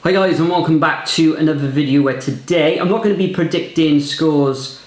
Hi guys, and welcome back to another video where today I'm not going to be predicting scores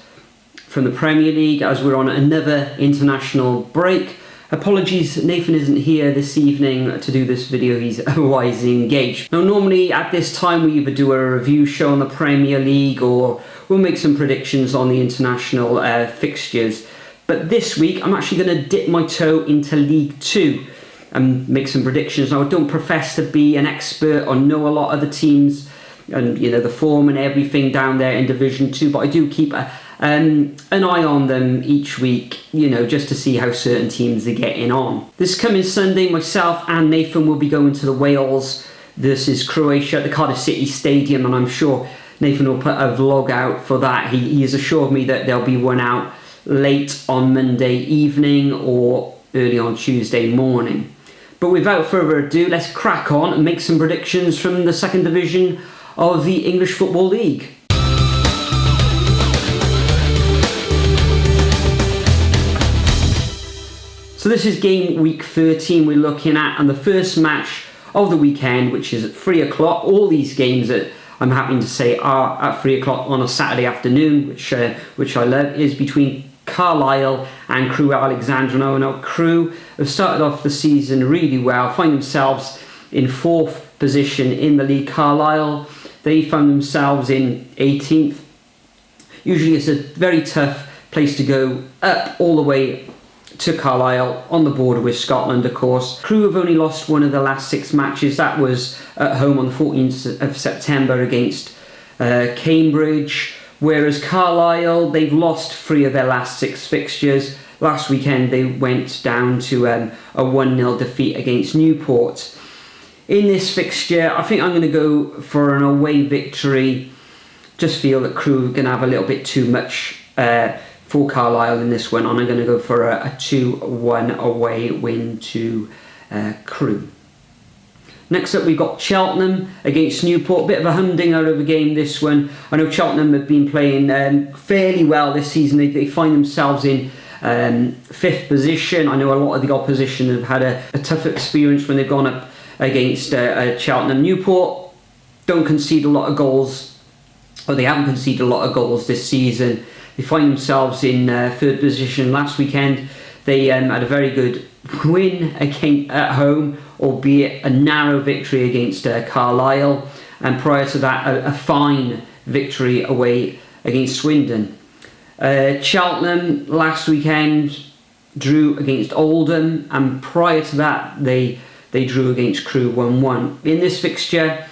from the Premier League as we're on another international break. Apologies, Nathan isn't here this evening to do this video, he's otherwise engaged. Now normally at this time we either do a review show on the Premier League or we'll make some predictions on the international fixtures. But this week I'm actually going to dip my toe into League 2 and make some predictions. Now I don't profess to be an expert or know a lot of the teams and the form and everything down there in Division 2, but I do keep an eye on them each week, just to see how certain teams are getting on. This coming Sunday, myself and Nathan will be going to the Wales versus Croatia at the Cardiff City Stadium, and I'm sure Nathan will put a vlog out for that. He has assured me that there'll be one out late on Monday evening or early on Tuesday morning. But without further ado, let's crack on and make some predictions from the second division of the English Football League. So this is game week 13 we're looking at, and the first match of the weekend, which is at 3 o'clock. All these games that I'm happy to say are at 3 o'clock on a Saturday afternoon, which I love, is between Carlisle and Crewe Alexandra. Now Crewe have started off the season really well, find themselves in 4th position in the league. Carlisle, they found themselves in 18th. Usually it's a very tough place to go up all the way to Carlisle, on the border with Scotland of course. Crewe have only lost one of the last 6 matches. That was at home on the 14th of September against Cambridge. Whereas Carlisle, they've lost 3 of their last 6 fixtures. Last weekend they went down to a 1-0 defeat against Newport. In this fixture, I think I'm going to go for an away victory. Just feel that Crewe are going to have a little bit too much for Carlisle in this one, and I'm going to go for a 2-1 away win to Crewe. Next up we've got Cheltenham against Newport. A bit of a humdinger of a game this one. I know Cheltenham have been playing fairly well this season. They find themselves in 5th position. I know a lot of the opposition have had a tough experience when they've gone up against Cheltenham. Newport don't concede a lot of goals, or they haven't conceded a lot of goals this season. They find themselves in 3rd position. Last weekend they had a very good win at home, albeit a narrow victory against Carlisle, and prior to that a fine victory away against Swindon. Cheltenham last weekend drew against Oldham, and prior to that they drew against Crewe 1-1. In this fixture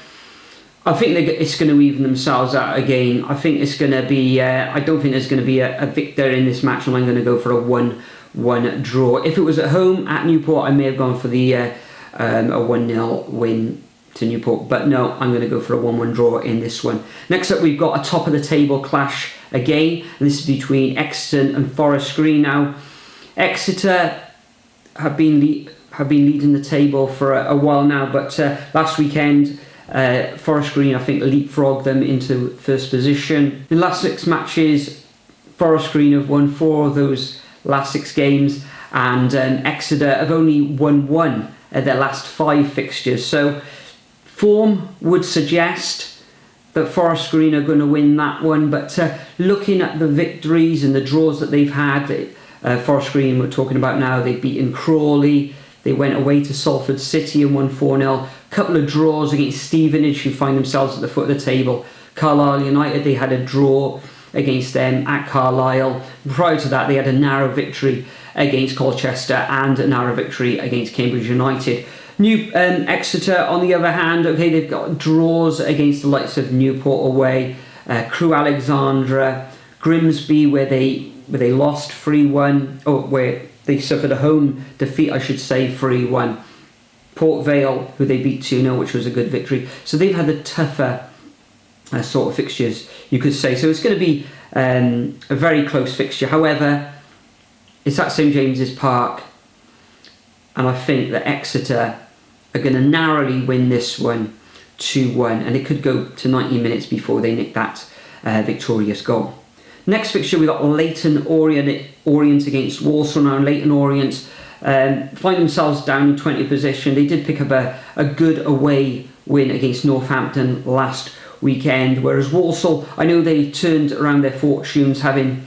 I think it's going to even themselves out again. I think it's going to be I don't think there's going to be a victor in this match, and I'm going to go for a 1-1 draw. If it was at home at Newport, I may have gone for the a 1-0 win to Newport, but no, I'm going to go for a 1-1 draw in this one. Next up we've got a top of the table clash again, and this is between Exeter and Forest Green. Now Exeter have been leading the table for a while now, but last weekend Forest Green I think leapfrogged them into 1st position. In the last 6 matches Forest Green have won 4 of those last 6 games, and Exeter have only won 1 at their last 5 fixtures. So form would suggest that Forest Green are going to win that one, but looking at the victories and the draws that they've had, Forest Green we're talking about now, they've beaten Crawley, they went away to Salford City and won 4-0. A couple of draws against Stevenage, who find themselves at the foot of the table. Carlisle United, they had a draw against them at Carlisle. Prior to that they had a narrow victory against Colchester and a narrow victory against Cambridge United. Exeter on the other hand, okay, they've got draws against the likes of Newport away, Crewe Alexandra, Grimsby where they lost 3-1, or where they suffered a home defeat I should say, 3-1. Port Vale, who they beat 2-0, which was a good victory. So they've had the tougher sort of fixtures, you could say. So it's going to be a very close fixture. However, it's at St James's Park, and I think that Exeter are going to narrowly win this one 2-1, and it could go to 90 minutes before they nick that victorious goal. Next fixture we got Leyton Orient against Walsall. Now Leyton Orient find themselves down in 20th position. They did pick up a good away win against Northampton last weekend, whereas Walsall, I know they turned around their fortunes, having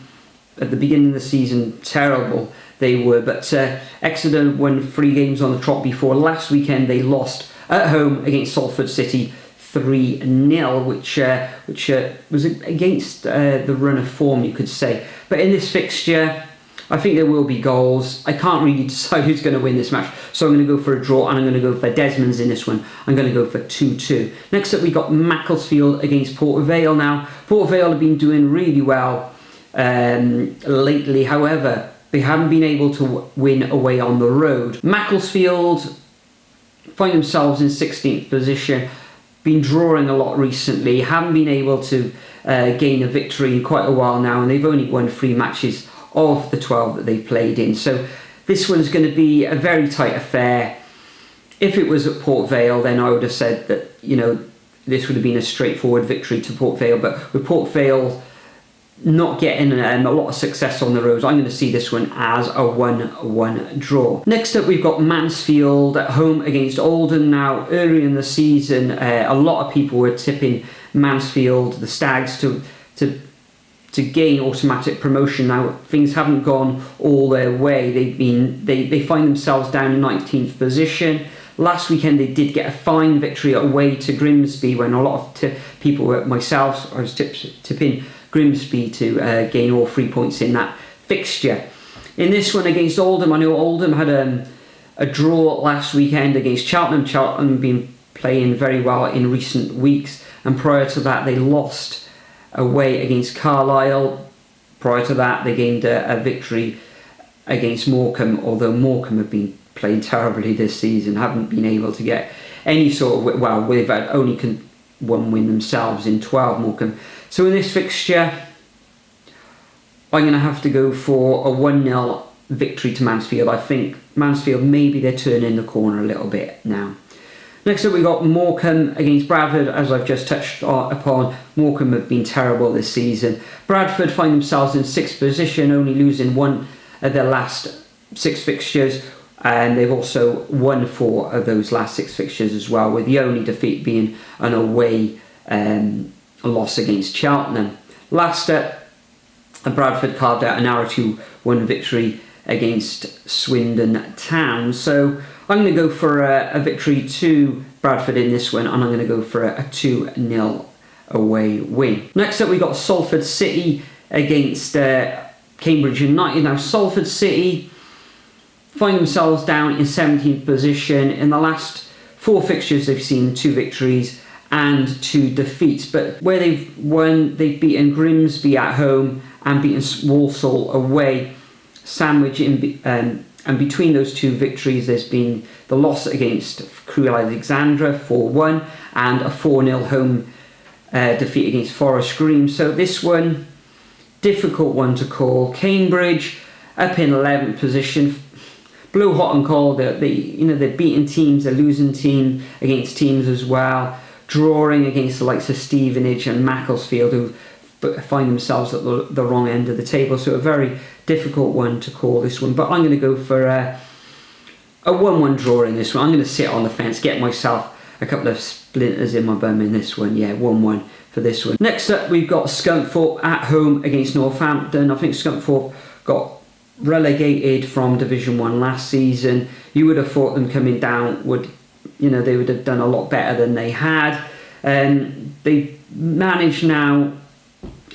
at the beginning of the season terrible they were, but Exeter won 3 games on the trot before last weekend. They lost at home against Salford City 3-0, which was against the run of form, you could say. But in this fixture, I think there will be goals. I can't really decide who's going to win this match, so I'm going to go for a draw, and I'm going to go for Desmond's in this one. I'm going to go for 2-2. Next up, we got Macclesfield against Port Vale. Now, Port Vale have been doing really well lately. However, they haven't been able to win away on the road. Macclesfield find themselves in 16th position. Been drawing a lot recently. Haven't been able to gain a victory in quite a while now, and they've only won 3 matches of the 12 that they've played in. So this one's going to be a very tight affair. If it was at Port Vale, then I would have said that, you know, this would have been a straightforward victory to Port Vale. But with Port Vale not getting a lot of success on the road, I'm going to see this one as a 1-1 draw. Next up, we've got Mansfield at home against Oldham. Now, earlier in the season, a lot of people were tipping Mansfield, the Stags, to gain automatic promotion. Now, things haven't gone all their way. They find themselves down in 19th position. Last weekend, they did get a fine victory away to Grimsby, when a lot of people, myself, I was tipping Grimsby to gain all 3 points in that fixture. In this one against Oldham, I know Oldham had a draw last weekend against Cheltenham. Cheltenham have been playing very well in recent weeks, and prior to that they lost away against Carlisle. Prior to that they gained a victory against Morcambe, although Morcambe have been playing terribly this season, haven't been able to get any sort of, well, they've had only one win themselves in 12, Morcambe. So in this fixture, I'm going to have to go for a 1-0 victory to Mansfield. I think Mansfield, maybe they're turning the corner a little bit now. Next up, we've got Morcambe against Bradford. As I've just touched upon, Morcambe have been terrible this season. Bradford find themselves in 6th position, only losing 1 of their last 6 fixtures, and they've also won 4 of those last 6 fixtures as well, with the only defeat being an away loss against Cheltenham. Last up, Bradford carved out an 2-1 victory against Swindon Town. So I'm going to go for a victory to Bradford in this one, and I'm going to go for a 2-0 away win. Next up, we got Salford City against Cambridge United. Now, Salford City find themselves down in 17th position. In the last 4 fixtures, they've seen 2 victories and 2 defeats, but where they've won, they've beaten Grimsby at home and beaten Walsall away. Sandwich and between those 2 victories, there's been the loss against Crewe Alexandra 4-1 and a 4-0 home defeat against Forest Green. So this one, difficult one to call. Cambridge up in 11th position, blue hot and cold. They're beating teams, they're losing teams against teams as well, drawing against the likes of Stevenage and Macclesfield, who find themselves at the wrong end of the table. So a very difficult one to call, this one. But I'm going to go for a 1-1 draw in this one. I'm going to sit on the fence, get myself a couple of splinters in my bum in this one. Yeah, 1-1 for this one. Next up, we've got Scunthorpe at home against Northampton. I think Scunthorpe got relegated from Division 1 last season. You would have thought them coming down they would have done a lot better than they had. They managed now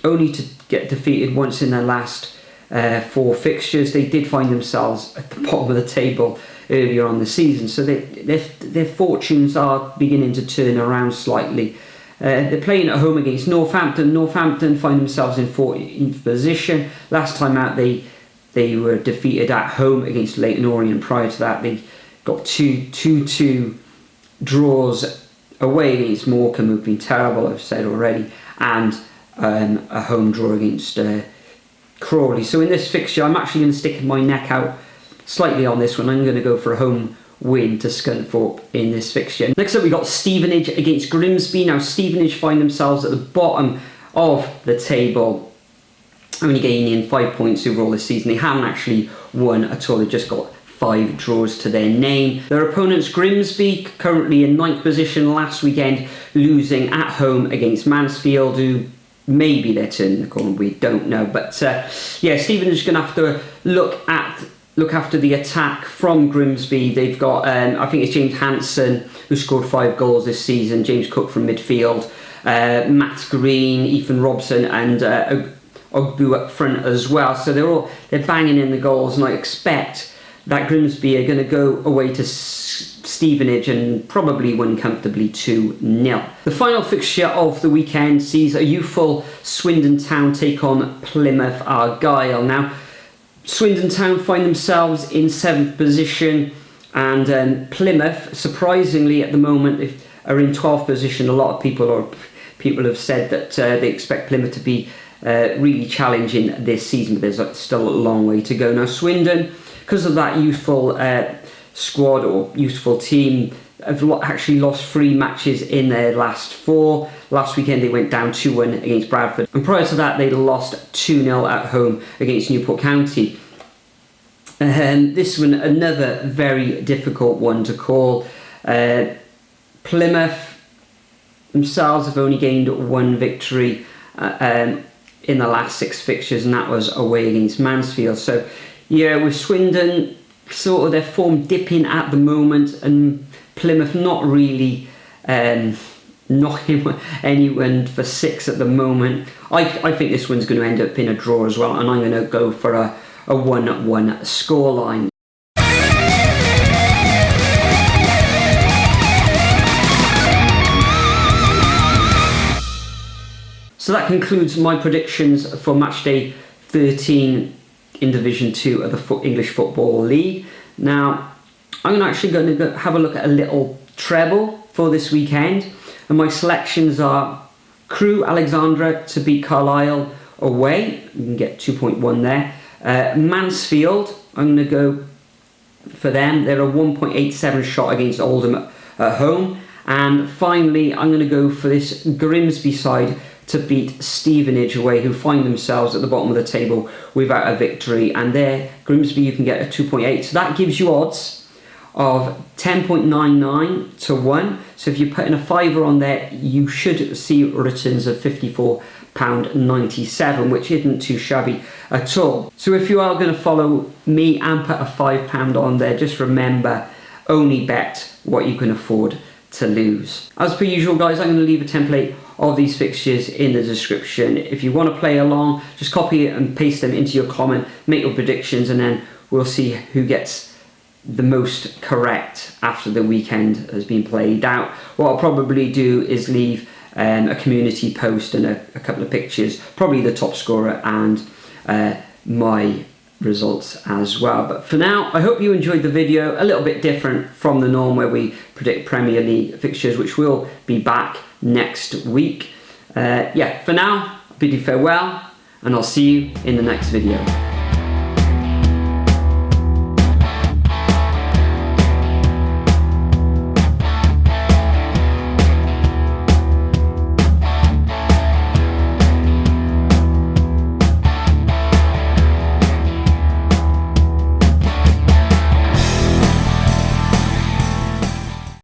only to get defeated once in their last 4 fixtures. They did find themselves at the bottom of the table earlier on the season, so their fortunes are beginning to turn around slightly. They're playing at home against Northampton. Northampton find themselves in 14th position. Last time out they were defeated at home against Leyton Orient. Prior to that, they got 2-2 draws away against Morcambe, who've been terrible, I've said already, and a home draw against Crawley. So in this fixture, I'm actually going to stick my neck out slightly on this one. I'm going to go for a home win to Scunthorpe in this fixture. Next up, we got Stevenage against Grimsby. Now, Stevenage find themselves at the bottom of the table, only gaining 5 points overall this season. They haven't actually won at all. They've just got 5 draws to their name. Their opponents, Grimsby, currently in 9th position, last weekend losing at home against Mansfield, who maybe they're turning the corner, we don't know. But yeah, Stevenage is going to have to look after the attack from Grimsby. They've got, I think it's James Hansen, who scored 5 goals this season, James Cook from midfield, Matt Green, Ethan Robson, and Ogbu up front as well. So they're banging in the goals, and I expect that Grimsby are going to go away to Stevenage and probably win comfortably 2-0. The final fixture of the weekend sees a youthful Swindon Town take on Plymouth Argyle. Now, Swindon Town find themselves in 7th position, and Plymouth, surprisingly at the moment, are in 12th position. A lot of people have said that they expect Plymouth to be really challenging this season, but there's still a long way to go. Now, Swindon, because of that youthful squad or youthful team, have actually lost 3 matches in their last 4. Last weekend they went down 2-1 against Bradford, and prior to that they'd lost 2-0 at home against Newport County. This one, another very difficult one to call. Plymouth themselves have only gained 1 victory in the last 6 fixtures, and that was away against Mansfield. So yeah, with Swindon, sort of their form dipping at the moment, and Plymouth not really knocking anyone for 6 at the moment. I think this one's going to end up in a draw as well, and I'm going to go for a 1-1 scoreline. So that concludes my predictions for match day 13 in Division 2 of the English Football League. Now, I'm actually going to have a look at a little treble for this weekend, and my selections are Crewe, Alexandra to beat Carlisle away. You can get 2.1 there. Mansfield, I'm going to go for them. They're a 1.87 shot against Oldham at home. And finally, I'm going to go for this Grimsby side to beat Stevenage away, who find themselves at the bottom of the table without a victory. And there, Grimsby, you can get a 2.8. So that gives you odds of 10.99 to 1. So if you put in a fiver on there, you should see returns of £54.97, which isn't too shabby at all. So if you are going to follow me and put a £5 on there, just remember, only bet what you can afford to lose. As per usual, guys, I'm going to leave a template of these fixtures in the description. If you want to play along, just copy it and paste them into your comment, make your predictions, and then we'll see who gets the most correct after the weekend has been played out. What I'll probably do is leave a community post and a couple of pictures, probably the top scorer and my results as well. But for now, I hope you enjoyed the video. A little bit different from the norm where we predict Premier League fixtures, which will be back next week. Yeah, for now, bid you farewell, and I'll see you in the next video.